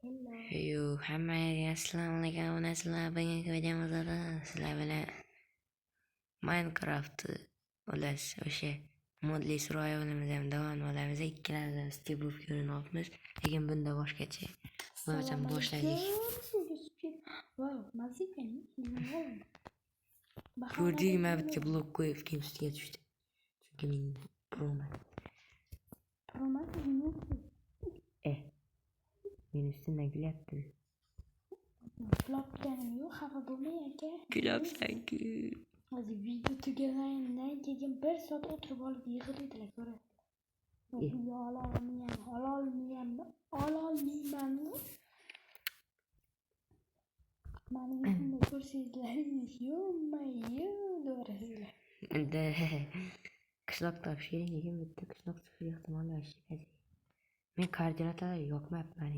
Hello. Yo, hammaga assalomu alaykum. Sizlar bugungi videomizda sizlar bilan Minecraft ulash o'sha modli survivalimiz ham davom olamiz. Ikkalamiz Steve ko'rinyapmiz, lekin bunda boshqacha. Bo'lmasam boshladik. Wow, mazikani. Ko'rdingmi, bitga blok qo'yib keyin ustiga tushdi. Chunki men proman. Men ustimdan kulyapti. Kulapganim yo'q, xafa bo'lmang aka. Kulyapsan-ku. Hozir video tugaganidan keyin 1 soat o'tirib olib yig'laydilar, ko'rasizlar. Ololmayman. Mani videomni ko'rsangizlaringiz yo'q-mayu ko'rasizlar. Endi qishloq topshiring, lekin bitta qishloq chiqish ehtimoli yo'q. Men koordinatalar yoqmayapman.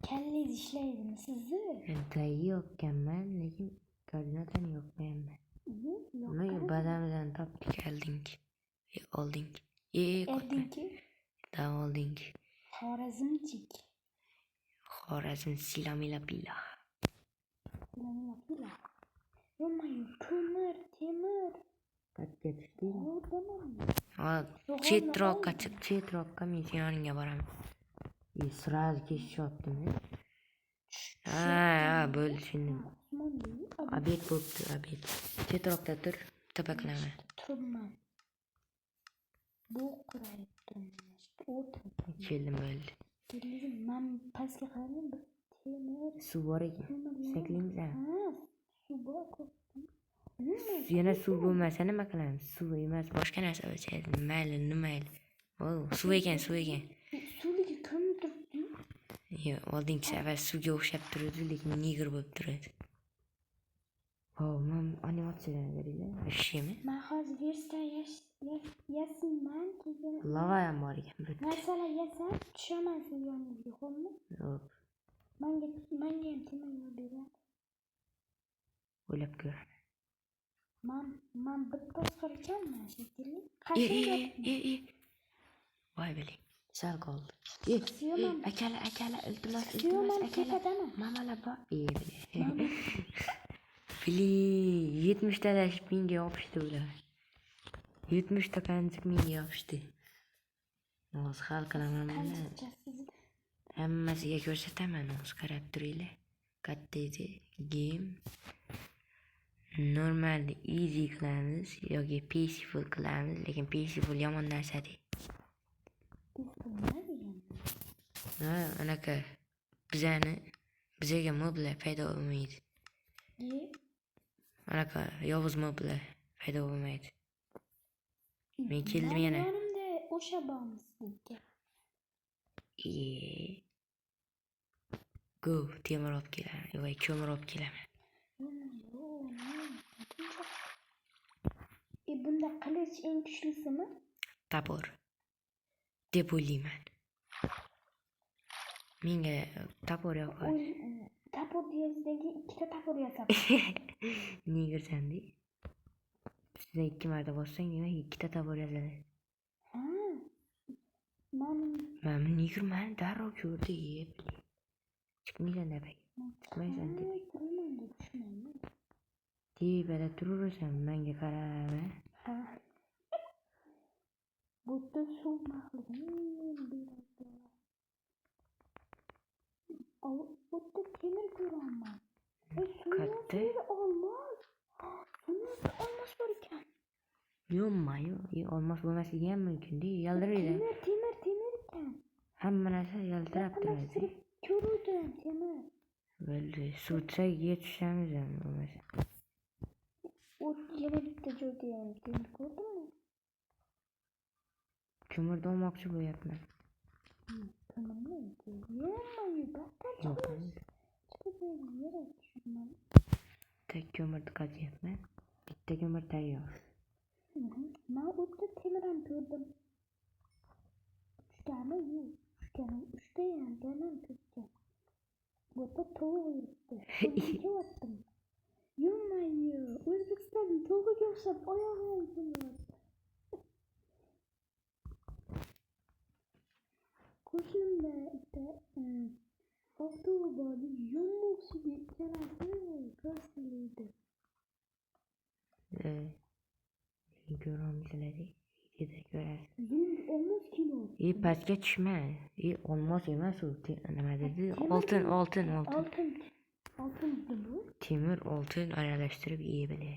Kallangiz ishlaydimi sizni? Tayi yoqqanman, lekin koordinatani yoqmayapman. Nima badamidan topdik, olding. Erdinki? Da olding. Xorazmchik. Xorazm silamila pila. Yo'q-mayu, ko'mir, temir. Qatga tushding? Yo'q, Chetroqqa men yoningga boraman. Sразу kesishyaptimi? Bo'ldi, tushundim. Obed bo'pti, obed. Chetroqda tur, tabaklama. Turibman. Bu qurayaptim. Keldim, bo'ldi. Men pastga qarayman, bir temir. Suv bor ekan. Saklaymiz. Suv bor. Yana suv bo'lmasa nima qilamiz? Suv emas, boshqa narsa o'chadi. Mayli. Suv ekan. Suvga ko'mib turibdi. Yo'q, oldingi safar suvga o'xshab turadi, lekin negr bo'lib turadi. Men animatsiyadan beringlar. Ishimi? Men hozir versiya yasayman, keyin Lava ham bor ekan. narsalar yasab tushaman siz yoningizga, xo'pmi? Yo'q, Menga ham temir beradi. o'ylab ko'raman. Men bitta so'rakanman shekilli. Qancha? Voy biling. Sal qoldi. Akala, iltimos, akala. Mamalar bor. Biling, 70 ta menga yopishdi ular. 70 ta qanchiq menga yopishdi. Hozir hal qilaman buni. Hammasiga ko'rsataman, hozir qarab turinglar. Katta edi, game. Normal easy qilamiz yoki peaceful qilamiz, lekin peaceful yomon narsa deydi. Anaqa bizaga moblar paydo bo'lmaydi. Anaqa yovuz moblar paydo bo'lmaydi. Men keldim yana. Yonimda o'sha bormi sizga? Go, temir olib kelaman. Yo'q, ko'mir olib kelaman. Bunda qilich eng kuchlisimi? Tabor deb o'ylayman. Menga tabor yoqadi. Tabor deyasidagi 2 ta tabor yasab. Negirsan-di. Ustidan 2 marta bossang, 2 ta tabor yasadi. Men negirman, darrov ko'rdi. Chiqmaysan deb. Chiqmaysan deb. Tepada turaversan, menga qarama. Bo'tda suv maxluqini beradi. Bo'tda temir ko'raman. Katta. Olmos. Olmos bor ekan. Yo'q, olmos bo'lmasligi ham mumkin-da, yaltiraydi. Temir ekan. Hamma narsa yaltirab turadi. Ko'rdim, temir. Bo'ldi, suvga tushamiz ham bo'lmasa. Yana bitta joyda ham temir ko'rdimmi? Ko'mirni olmoqchi bo'lyapman. Ko'mirni? Yo'q-mayu, battar Tek ko'mirni qazyapman. Bitta ko'mir tayyor. Men o'tda temir ham ko'rdim. 3 tami yo'q. 3 ta ham ko'rdim. Bo'tda tovuq yuribdi. Ko'ryaptim. Yo'q-mayu, O'zbekistonda tovuqqa o'xshab oyog'im sinadi. Qo'shnimda bitta Avtobani yummoqsiga ikkalasi ko'rsatildi. Ko'ramizlar videoda ko'rasiz. Yum olmaz kino. Pastga tushma. Olmos emas u. Nima dedi? Oltin. Altın bu. Temir oltin aralashtirib ye bile.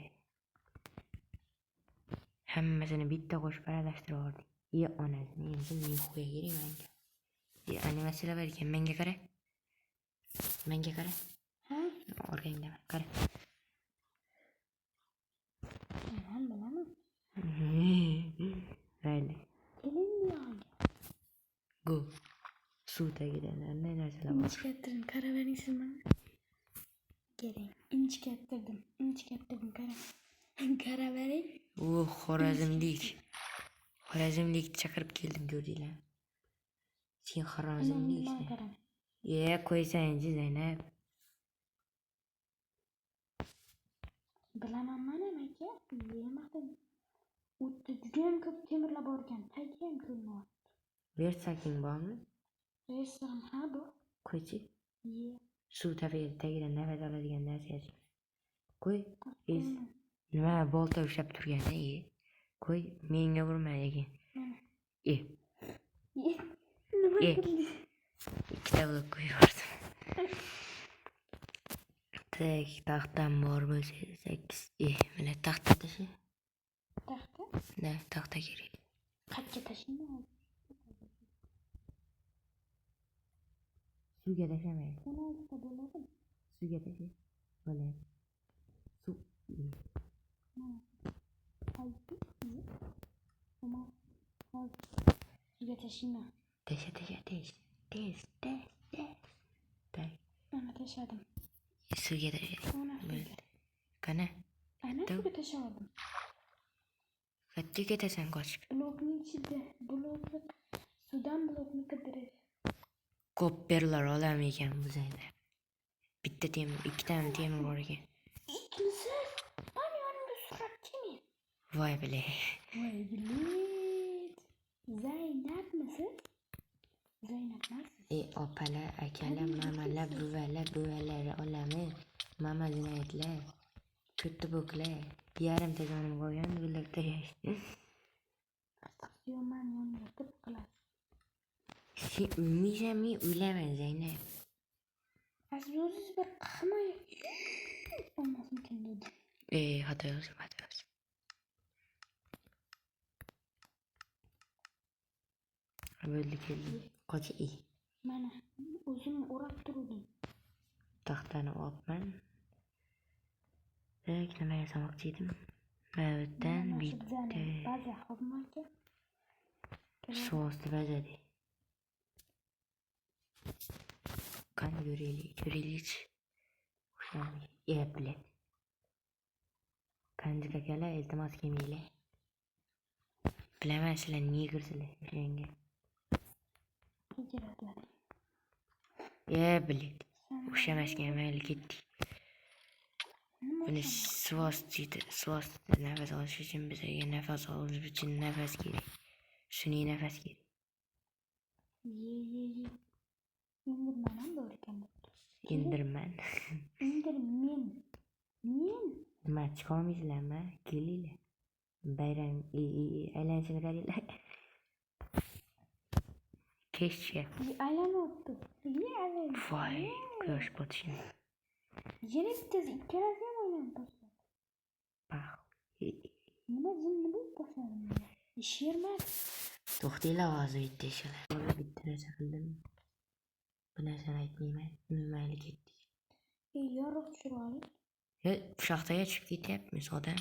Hammasini bitta qo'shib aralashtirib ye onasini. Endi men qo'ya kerak menga. Animatsiyalar bor ekan, menga qara. Menga qara. Ha? Orqangda qara. Ben bilemem. Mayli. Kelin ya. Go. Suv tagidan ne narsalar bor. İnç getirdim. Kara verirsin bana. Gelin. İnç getirdim. Kara vereyim. Xorazmlik chaqirib keldim ko'rdinglar. Sen xorazmliksan. Qo'ysangchi Zaynab. Bilaman mana aka. Yemadim. O'tda judayam ko'p temirlar bor ekan. Tagiga ham ko'rinadi. Versaking bormi? Restoran ha bu. Qo'ychi. Ye. Suv tagidan nafas oladigan narsa. Qo'y. Nima bolta ushlab turganda ye. Qo'y, menga urma lekin. Nima qildi? Ikkita blok qo'yardim. Tek taxtam bor bo'lsa 8. Mana taxta tashi. Taxta? Da, taxta kerak. Qancha tashiyman? Suvga tashamaydi. 16 ta bo'ladimi? Suvga tashi. Bo'ladi. Suv. Suvga tashiyman. Tasha. Tez. Ana tashadim. Suvga tashi. Qani? Ana suvga tashadim. Qayerga ketasan qochib? Blokning ichida. Suvdan blokni qidirish. Kopperlar olam ekan bu zayda. Bitta temir, ikkita temir bor ekan. İkincisi, ben yanımda suratçıyım. Voy bile. Zeynep misin? Zeynep nasıl? Opalar, akalar, mamalar, buvalar olamiz. Mama Zinayatlar, Ko'tiboklar, yarimta jonim qolgan birlikda yashaydi. Yo'man yanımda tıp kılar. Sen uymaysanmi o'ylama Zaynab. Azizsiz bir qahmay. Olmasın kim dedi. Xato yozdim. Bo'ldi keldi. Qochi. Mana o'zim o'rab turdim. Taxtani olibman. Nima yasamoqchi edim? Navbatdan bitta baza xizmatga. so'sni bazadi. Qani ko'raylik. O'shani bilet. Qanjiq akalar, iltimos kelmanglar. Bilaman sizlar negirsizlar o'shanga. Bilet. O'xshamashga mayli ketdik. Buni suvost nafas olish uchun bizga nafas olish uchun nafas kerak. Sun'iy nafas kerak. İndirmen ham bor ekan. Indirman. Men. Nima chiqolmaysizlarmi? Kelinglar. Bayram aylanishini qaranglar. Kechga. Aylanibdi. Voy, quyosh botishini. Yana bittasi ikkalasi ham aylanib boshladi. Nima jinni bo'lib boshladi? Sherman. To'xtanglar, hozir bitta ishlar. Bitta narsa qildim. Bu narsani aytmayman. Mayli ketdik. Yorug' tushirib oling. Shaxtaga tushib ketyapmiz odam.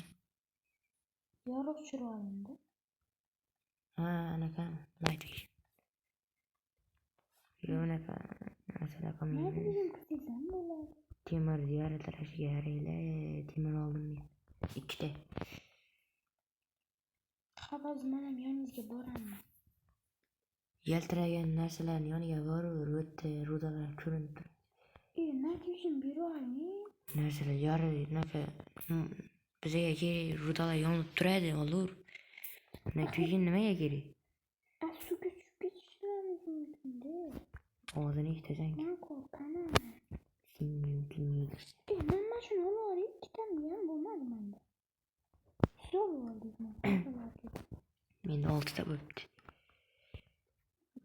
Yorug' tushirib olindi. Anaqa maytlik. Yo'naqa narsalar qilmayman. Temir yaratirishga yaraylar. Temir oldim men. 2 ta. Qog'oz mana yoningizga boraman. Yaltiragan narsalarning yoniga borib, o'tda rudalar ko'rinib turadi. Natijani berib oling. Narsalar yo'naqa bizga kerak rudalar yonib turadi, olur. Natijani nimaga kerak? Suvga tushib ketishimiz mumkin-da. Ağzını iştesen Ben korkanım. sinmiyordur. Ben şunu var iki tane yan bulmaz bende. Zor oldu mu? Mende 6 da öptü.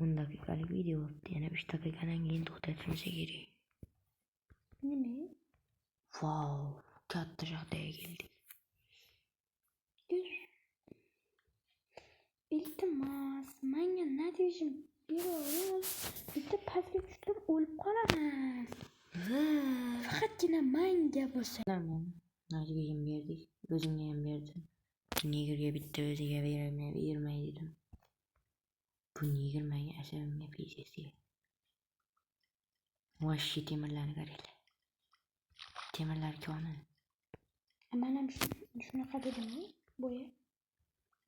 10 dakikalık video öptü. Yani 3 dakikadan keyin to'xtatishimiz kerak. Nima? Wow, katta joyga keldik. İltimos, menga natijam berol. Bitta pastga tushdim, o'lib qolaman. Faqatgina menga bo'lsa. Tamam. Naciga ham berdik. O'zingga ham berdim. Negirga bitta o'ziga bermay dedim. Bu negir menga asabimga pijasiga. Voshshi temirlarni qaranglar. Temirlar koni. Men ham shunaqa dedimmi? Bo'ya.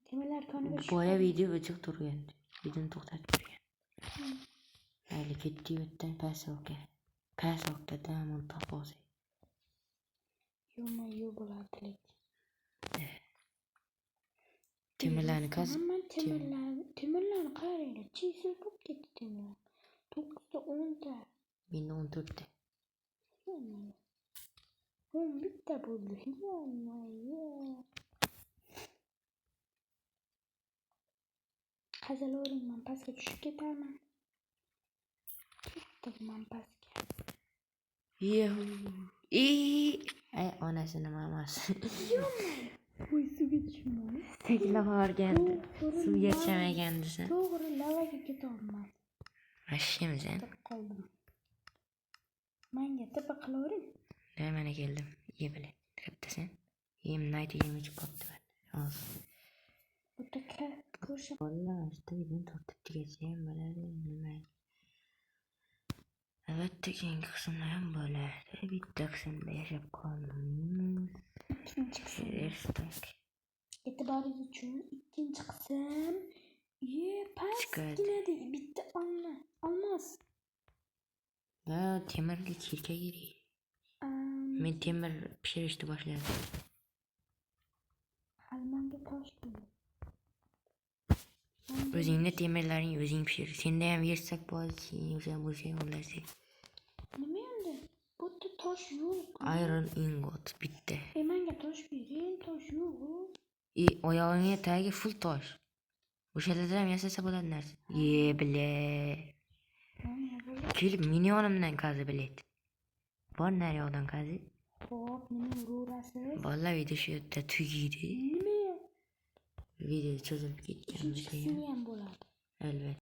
Temirlar koniga Boya video o'chiq turgan. Videoni to'xtatib turgan. Mayli ketdi yerdan pasokka. Pasokda damon taqosi. Yo bo'ladi. Temirlarni Men temirlarni qaranglar. Chiysiz bo'lib ketdi temirlar. 9 ta 10 ta. Menda 14 ta. Bitta bo'ldi. Qazaloring men pastga tushib ketaman. Ketdim pastga. Ay onasini mamasi. Voy suvga tushmay. Taklab yuborgandi. Suvga tushmagandisan. To'g'ri lavaga ketolman. Mashina sen. Qoldim. Menga tipa qilavering. Mana keldim. Ye bilan. Kattasan. Yem nayti yem ichib qopti. Hozir. Bitta ko'rishim. Vallahi videoni tortib tugatsa ham bo'ladi. Nima? Albatta keyingi qismda ham bo'ladi. Bitta qismda yashab qoldim. Ikkinchi qism. Estak. E'tiboringiz uchun ikkinchi qism. Pastgina bitta olmos. Va temirga kirka kerak. Men temir pishirishni boshladim. Almanga tosh kerak. O'zingni temirlaring o'zing pishir. Senda ham yersak bo'lsa, bo'lsa o'ylasa. Nima endi? Bu yerda tosh yo'q. Iron ingot bitta. Menga tosh bering, tosh yo'q. Oyog'ingga tagi full tosh. O'shalardan ham yasasa bo'ladi narsa. Bile. Kelib meni yonimdan qazi bilet. Bor naryoqdan qazi. Xo'p, nima urasiz? Bola video shu yerda tugaydi. Nima? Video cho'zilib ketgan. Ikkinchi qismi ham bo'ladi. Albatta.